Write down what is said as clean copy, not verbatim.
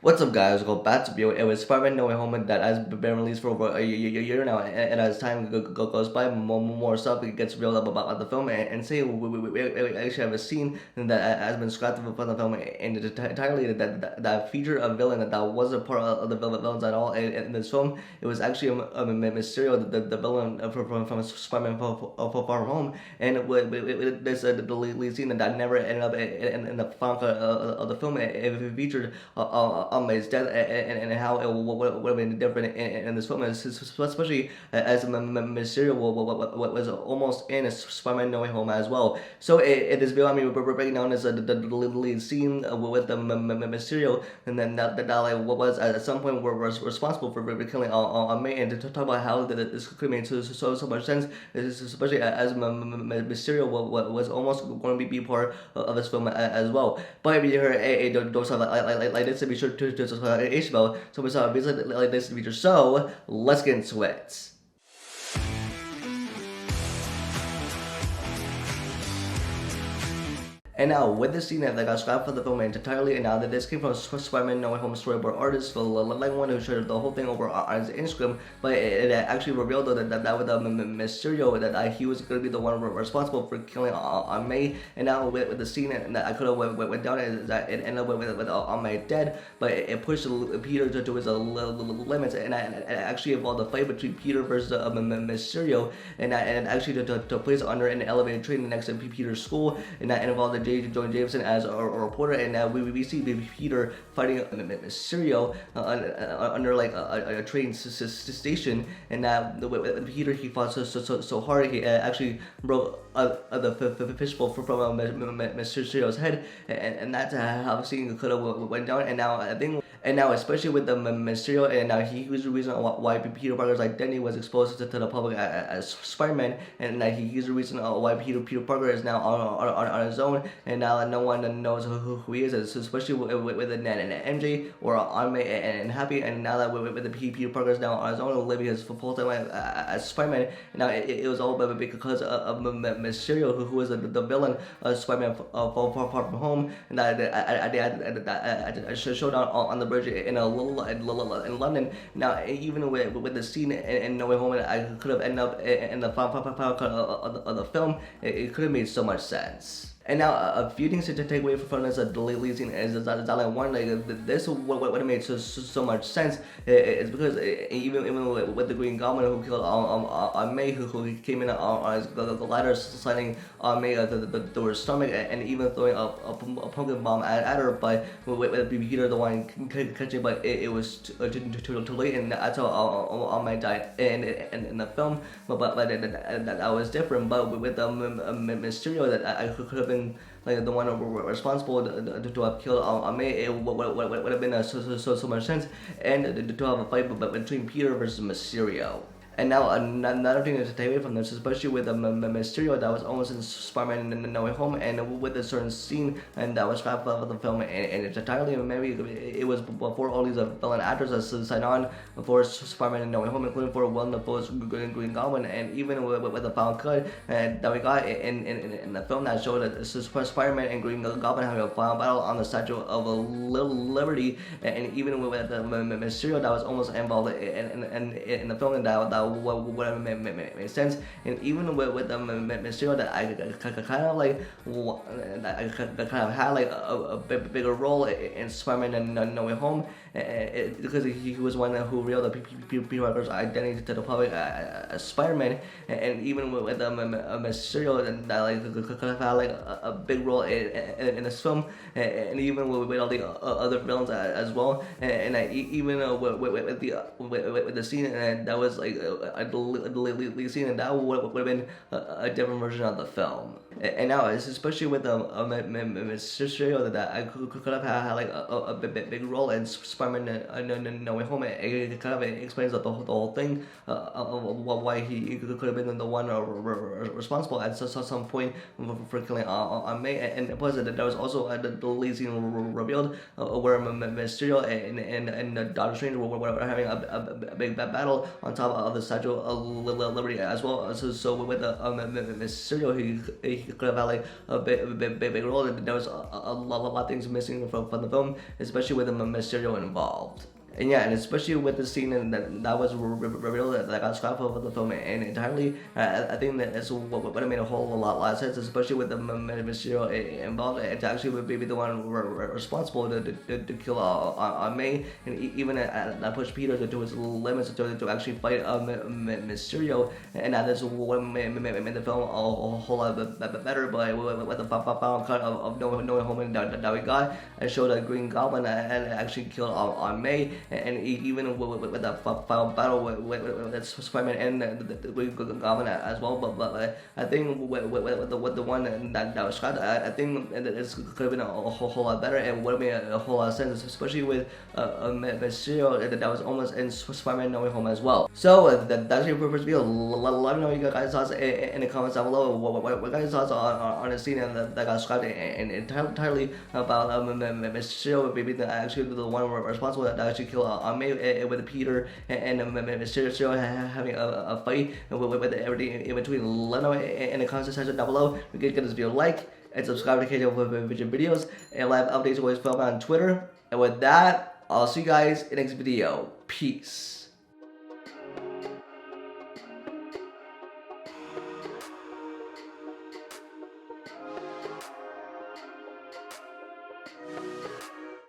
What's up, guys? Welcome back to video. It was Spider-Man No Way Home that has been released for over a year now, and as time goes by, more stuff gets real up about the film. And say we actually have a scene that has been scrapped from the film and entirely that featured a villain that wasn't part of the villains at all in this film. It was actually a Mysterio, the villain from Spider-Man Far From Home, and with this the lead scene that never ended up in the final cut of the film. It featured his death and how it would have been different in this film, especially as Mysterio was almost in Spider-Man No Way Home as well. So in this video, I mean, we're breaking down this the lead scene with the Mysterio, and then that like what was at some point were responsible for killing May, and to talk about how this could make so much sense, especially as Mysterio was almost going to be part of this film as well. But if you heard don't sound like this, be sure to subscribe to HBO so we saw videos like this in the future. So let's get into it. And now, with this scene that got scrapped for the film entirely, and now that this came from Spider-Man No Way Home storyboard artist Phil one who shared the whole thing over on his Instagram, but it actually revealed that with Mysterio, that he was going to be the one responsible for killing on May. And now with the scene that I could have went down is that it ended up with on May dead, but it pushed Peter to his limits, and it actually involved a fight between Peter versus Mysterio, and actually to place under an elevated train next to Peter's school, and that involved the Jonah Jameson as a reporter, and we see Peter fighting Mysterio under like a train station, and with Peter he fought so hard he actually broke the fishbowl from Mysterio's head, and that's how the scene could have went down. And now I think. And now, especially with the Mysterio, and now he was the reason why Peter Parker's identity was exposed to the public as Spider-Man, and that he's the reason why Peter Parker is now on his own, and now no one knows who he is, especially with the Ned and MJ or Aunt May and Happy, and now that with the Peter Parker is now on his own, living his full time life as Spider-Man. Now it was all because of Mysterio, who was the villain of Spider-Man Far From Home, and that showed on the bridge in London. Now, even with the scene in No Way Home, I could have ended up in the final cut of the film. It could have made so much sense. And now a few things to take away from this lead scene is that like one, like this what made so much sense is because even with the Green Goblin who killed on May, who came in on his ladder sliding on May through her stomach, and even throwing a pumpkin bomb at her, but with Peter the one catching, but it was too late, and that's how on May died in the film. But that was different. But with Mysterio, that I could have been like the one responsible to have killed May, it would have been so much sense, and to have a fight between Peter versus Mysterio. And now another thing to take away from this, especially with the Mysterio that was almost in Spider-Man in No Way Home, and with a certain scene and that was scrapped out of the film, and it's entirely maybe it was before all these villain actors that signed on for Spider-Man in No Way Home, including for one of those Green Goblin, and even with the final cut that we got in the film that showed that Spider-Man and Green Goblin having a final battle on the Statue of Liberty, and even with the Mysterio that was almost involved in the film, and that would make sense. And even with the Mysterio that I kind of like, that I kind of had like a bigger role in Spider-Man and No Way Home, because he was one who revealed the Peter Parker's identity to the public as Spider-Man, and even with Mysterio that like could have had like a big role in this film, and even with all the other villains as well, and even with the scene that was like a lead scene, and that would have been a different version of the film. And now, it's especially with Mysterio that I could have had like a big role in Spider-Man No Way Home. It kind of explains the whole thing of why he could have been the one responsible at some point for killing on May. And plus, there was also the lead scene revealed where Mysterio and Doctor Strange were having a big battle on top of the Statue of Liberty as well. So with the Mysterio, he could have had like a big role. There was a lot of things missing from the film, especially with the Mysterio involved. And yeah, and especially with the scene that was revealed that got scrapped for the film and entirely, I think that it's what made a whole lot of sense, especially with the Mysterio involved. It's actually would be the one responsible to kill on May, and even that pushed Peter to his limits to actually fight Mysterio, and that is what made the film a whole lot better. But with the final cut of No Way Home that we got, it showed a Green Goblin and actually killed on May. And even with that final battle with Spider-Man and the Green Goblin as well, but I think with the one that was shot, I think it could have been a whole lot better and would have made a whole lot of sense, especially with Mysterio that was almost in Spider-Man No Way Home as well. So that's your first video. Let me know your guys' thoughts in the comments down below. What guys' thoughts on the scene that got scrapped and entirely about Mysterio maybe actually the one responsible that actually killed on May with Peter and Mysterio having a fight with everything in between. Let me know in the comment section down below. You can get this video a like and subscribe to catch up with vision videos and live updates always filmed on Twitter. And with that, I'll see you guys in the next video. Peace.